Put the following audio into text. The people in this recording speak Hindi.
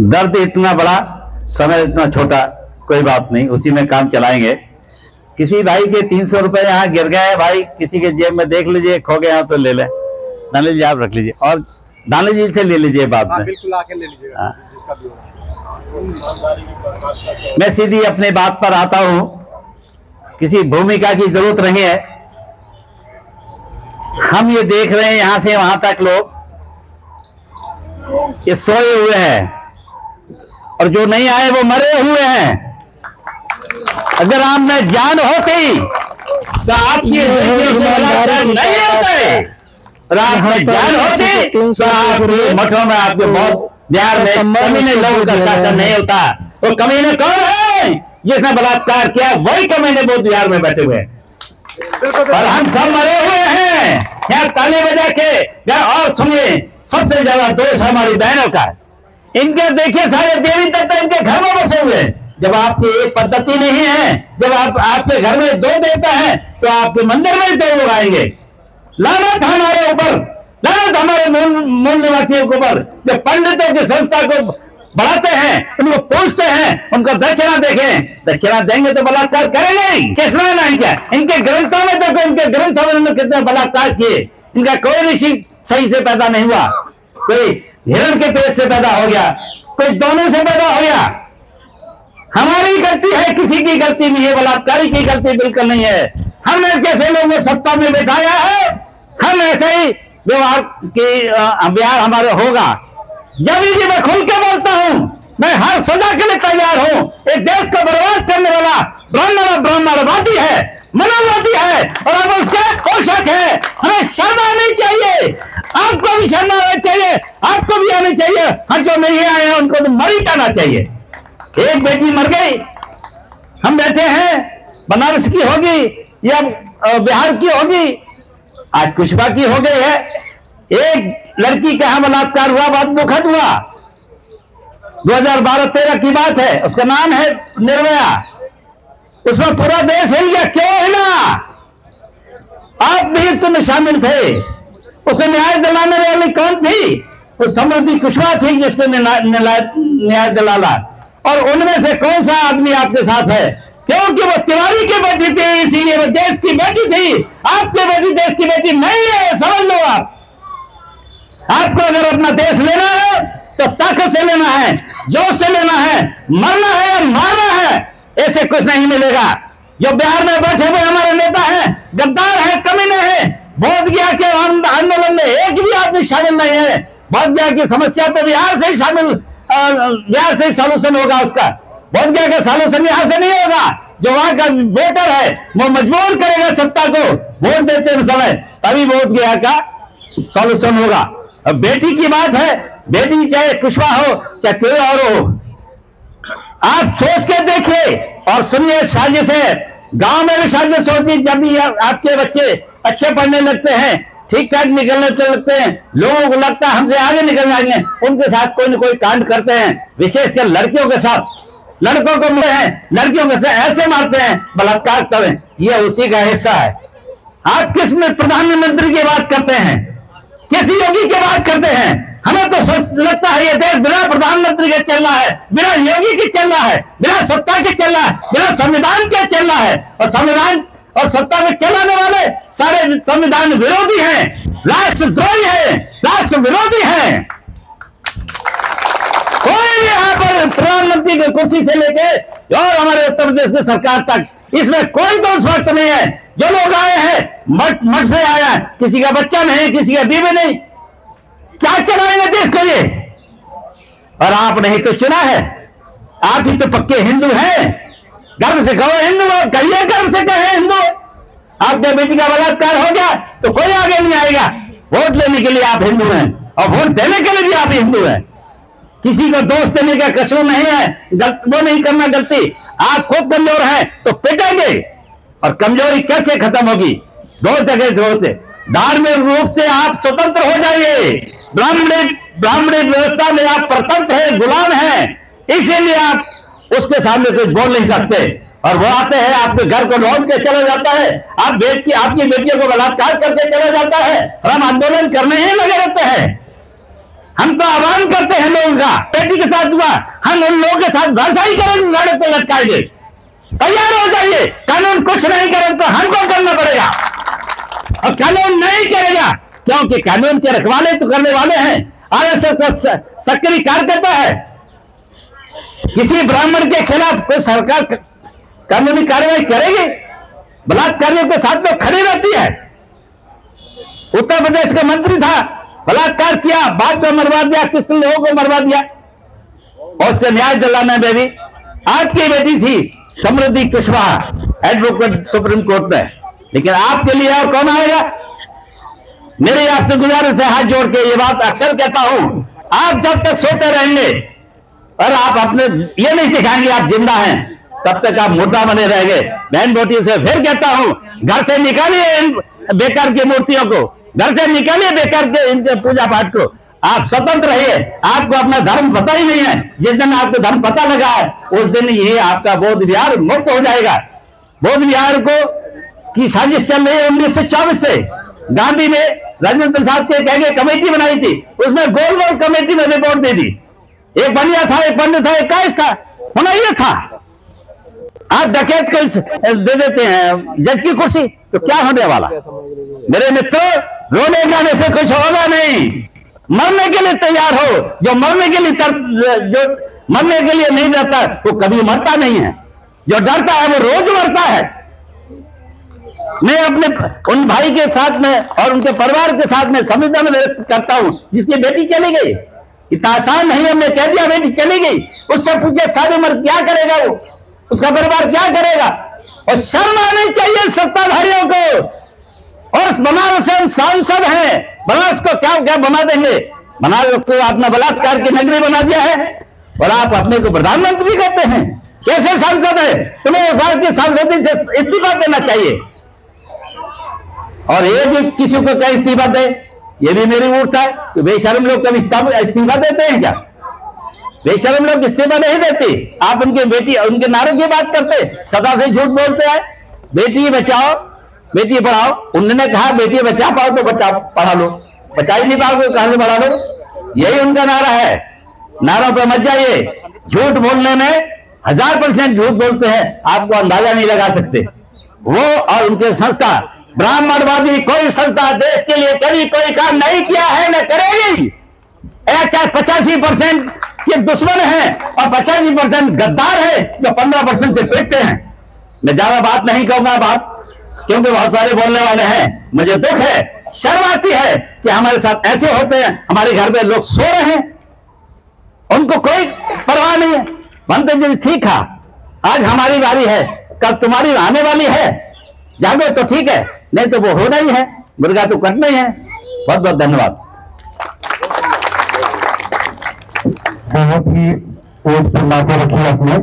दर्द इतना बड़ा, समय इतना छोटा, कोई बात नहीं, उसी में काम चलाएंगे। किसी भाई के 300 रुपए यहाँ गिर गए भाई, किसी के जेब में देख लीजिए, खो गए यहाँ तो ले लें। दानी जी आप रख लीजिए और दानी जी से ले लीजिए बाद में। बिल्कुल आके ले लीजिएगा। मैं सीधी अपने बात पर आता हूँ, किसी भूमिका की जरूरत नहीं है। हम ये देख रहे हैं यहां से वहां तक लोग ये सोए हुए हैं और जो नहीं आए वो मरे हुए हैं। अगर आप में जान होती तो आपकी नहीं होते, और आप में जान होती तो आपके मठों में, आपके बहुत बिहार में कमीने लोगों का शासन नहीं होता। वो कमीने कौन है? जिसने बलात्कार किया वही कमीने बहुत बिहार में बैठे हुए हैं और हम सब मरे हुए हैं। यहाँ ताली बजा के और सुनिए, सबसे ज्यादा दोष हमारी बहनों का है। इनके देखिए सारे देवी देवता इनके घर में बसे हुए हैं। जब आपकी एक पद्धति नहीं है, जब आपके घर में 2 देवता हैं तो आपके मंदिर में 2 लोग आएंगे। लानत हमारे ऊपर, लानत हमारे मूल निवासियों के ऊपर, जो पंडितों की संस्था को बढ़ाते हैं, उनको पूछते हैं, उनको दक्षिणा देखें। दक्षिणा देंगे तो बलात्कार करेंगे ही, किसने नहीं किया? इनके ग्रंथों में देखो, इनके ग्रंथों में उन्होंने कितने बलात्कार किए। इनका कोई ऋषि सही से पैदा नहीं हुआ, कोई हिरण के पेट से पैदा हो गया, कोई दोनों से पैदा हो गया। हमारी गलती है, किसी की गलती नहीं है, बलात्कारी की गलती बिल्कुल नहीं है। हमने जैसे लोगों सत्ता में बिठाया है, हम ऐसे ही व्यवहार की बिहार हमारे होगा। जब भी मैं खुल के बोलता हूं, मैं हर सजा के लिए तैयार हूं। एक देश को बर्बाद करने वाला ब्राह्मणवादी है, मनोवादी है और अब उसके पोषक है। हमें शर्म आनी चाहिए, आपको भी शर्म आना चाहिए, आपको भी आनी चाहिए। हम जो नहीं आए हैं उनको तो मर ही जाना चाहिए। एक बेटी मर गई, हम बैठे हैं, बनारस की होगी या बिहार की होगी, आज कुशबा की हो गई है। एक लड़की का यहां बलात्कार हुआ, बहुत दुखद हुआ। 2012-13 की बात है, उसका नाम है निर्भया। उसमें पूरा देश हिल गया। क्यों हिला? आप भी तो शामिल थे। उसको न्याय दिलाने वाली कौन थी? वो समृद्धि कुशवाहा थी जिसको न्याय दिलाना। और उनमें से कौन सा आदमी आपके साथ है? क्योंकि वो तिवारी की बेटी थी, इसीलिए वो देश की बेटी थी। आपकी बेटी देश की बेटी नहीं है, समझ लो। आपको अगर अपना देश लेना है तो ताकत से लेना है, जोश से लेना है, मरना है या मारना है, ऐसे कुछ नहीं मिलेगा। जो बिहार में बैठे हुए हमारे नेता हैं, गद्दार हैं, कमीने हैं। बोधगया के आंदोलन में एक भी आदमी शामिल नहीं है। बोधगया की समस्या तो बिहार से ही बिहार से ही सॉल्यूशन होगा उसका। बोधगया का सॉल्यूशन यहां से नहीं होगा। जो वहां का वोटर है वो मजबूर करेगा सत्ता को वोट देते समय, तभी बोधगया का सॉल्यूशन होगा। अब बेटी की बात है, बेटी चाहे कुशवाहा हो चाहे कोई और हो, आप सोच के देखिए और सुनिए। साजिश है, गांव में भी साजिश होती। जब भी आपके बच्चे अच्छे पढ़ने लगते हैं, ठीक ठाक निकलने लगते हैं, लोगों को लगता है हमसे आगे निकल जाएंगे, उनके साथ कोई न कोई कांड करते हैं। विशेषकर लड़कियों के साथ, लड़कों को मारते हैं, लड़कियों के साथ ऐसे मारते हैं, बलात्कार करते हैं। यह उसी का हिस्सा है। आप किस में प्रधानमंत्री की बात करते हैं, किस योगी की बात करते हैं? हमें तो लगता है ये देश बिना प्रधानमंत्री के चल रहा है, बिना योगी के चल रहा है, बिना सत्ता के चल रहा है, बिना संविधान के चल रहा है। और संविधान और सत्ता के चलाने वाले सारे संविधान विरोधी हैं, राष्ट्रद्रोही हैं, राष्ट्र विरोधी हैं। कोई यहाँ पर प्रधानमंत्री की कुर्सी से लेके और हमारे उत्तर प्रदेश की सरकार तक, इसमें कोई दोष वक्त नहीं है। जो लोग आए हैं मठ से आया है, किसी का बच्चा नहीं, किसी का बीवी नहीं, क्या चलाएंगे देश को ये? और आप नहीं तो चुना है, आप ही तो पक्के हिंदू हैं। गर्व से कहो हिंदू, आप कहिए गर्व से कहे हिंदू। आपके बेटी का बलात्कार हो गया तो कोई आगे नहीं आएगा। वोट लेने के लिए आप हिंदू हैं और वोट देने के लिए भी आप हिंदू हैं। किसी को दोष देने का कसूर नहीं है, वो नहीं करना गलती। आप खुद कमजोर हैं तो पिटेंगे। और कमजोरी कैसे खत्म होगी? 2 जगह से, धार्मिक रूप से आप स्वतंत्र हो जाइए। ब्राह्मणी व्यवस्था में आप परतंत्र हैं, गुलाम हैं, इसीलिए आप उसके सामने कुछ बोल नहीं सकते। और वो आते हैं आपके घर को लौट के चला जाता है, आपकी बेटियों को बलात्कार करके चला जाता है और हम आंदोलन करने ही लगे रहते हैं। हम तो आह्वान करते हैं लोगों का, बेटी के साथ हुआ, हम उन लोगों के साथ वैसा ही करेंगे, सड़क पर लटकाएंगे। तैयार हो जाइए, कानून कुछ नहीं करे तो हमको करना पड़ेगा, और कानून नहीं करेगा क्योंकि कानून के रखवाले तो करने वाले हैं आरएसएस सक्रिय कार्यकर्ता है। किसी ब्राह्मण के खिलाफ कोई सरकार कानूनी कार्रवाई करेगी? बलात्कारियों के साथ तो खड़ी रहती है। उत्तर प्रदेश का मंत्री था, बलात्कार किया, बाद में मरवा दिया, किस लोगों को मरवा दिया, और उसका न्याय दिलाने में भी आपकी बेटी थी समृद्धि कुशवाहा, एडवोकेट सुप्रीम कोर्ट में। लेकिन आपके लिए और कौन आएगा? मेरी आपसे गुजारिश है, हाथ जोड़ के ये बात अक्सर कहता हूं, आप जब तक सोते रहेंगे और आप अपने ये नहीं दिखाएंगे आप जिंदा हैं, तब तक आप मुर्दा बने रहेंगे। बहन बेटी से फिर कहता हूं, घर से निकालिए इन बेकार की मूर्तियों को, घर से निकालिए बेकार के इनके पूजा पाठ को। आप स्वतंत्र रहिए, आपको अपना धर्म पता ही नहीं है। जिस दिन आपको धर्म पता लगा है उस दिन ये आपका बौद्ध विहार मुक्त हो जाएगा। बौद्ध विहार को की साजिश चल रही है 1924 से। गांधी ने राजेंद्र प्रसाद के कह के कमेटी बनाई थी, उसमें गोल गोल कमेटी में रिपोर्ट दी थी। एक बनिया था, एक पंडित था, एक कायस था, होना ये था। आप डकैत को दे देते हैं जज की कुर्सी, तो क्या होने वाला? मेरे मित्रों, रोने गाने से कुछ होगा नहीं। मरने के लिए तैयार हो। जो मरने के लिए नहीं डरता वो कभी मरता नहीं है, जो डरता है वो रोज मरता है। मैं अपने उन भाई के साथ में और उनके परिवार के साथ में संवेदना व्यक्त करता हूं जिसकी बेटी चली गई। इतना आसान नहीं है, हमने कह दिया बेटी चली गई, उससे पूछे सारी उम्र क्या करेगा वो, उसका परिवार क्या करेगा? और शर्म आनी चाहिए सत्ताधारियों को। और बनारस से हम सांसद हैं, बनारस को क्या क्या बना देंगे? बनारस को आपने बलात्कार की नगरी बना दिया है और आप अपने को प्रधानमंत्री कहते हैं। कैसे सांसद है? तुम्हें इस बार की सांसदी से इस्तीफा देना चाहिए। और ये भी किसी को क्या इस्तीफा दे, ये भी मेरी मूर्खता है कि बेशर्म लोग कभी इस्तीफा देते हैं क्या? बेशर्म लोग इस्तीफा नहीं देते। आप उनके बेटी उनके नारों की बात करते, सदा से झूठ बोलते हैं। बेटी बचाओ बेटी पढ़ाओ, उन्होंने कहा बेटी बचा पाओ तो पढ़ा लो, बचा ही नहीं पाओगे कहां से पढ़ा लो? यही उनका नारा है। नारों पर मत जाइए। झूठ बोलने में 1000% झूठ बोलते हैं, आपको अंदाजा नहीं लगा सकते। वो और उनके संस्था ब्राह्मणवादी कोई संस्था देश के लिए कभी कोई काम नहीं किया है, न करेगी। 85% के दुश्मन हैं और 85% गद्दार है जो 15% से पीटते हैं। मैं ज्यादा बात नहीं कहूंगा बात, क्योंकि बहुत सारे बोलने वाले हैं। मुझे दुख है, शर्म आती है कि हमारे साथ ऐसे होते हैं। हमारे घर में लोग सो रहे हैं, उनको कोई परवाह नहीं है। बनते जी ठीक है, आज हमारी बारी है, कल तुम्हारी आने वाली है, जागो तो ठीक है, नहीं तो वो होना ही है, मुर्गा तो कटना ही है। बहुत बहुत धन्यवाद। बहुत ही ओज पर बातें रखी आपने।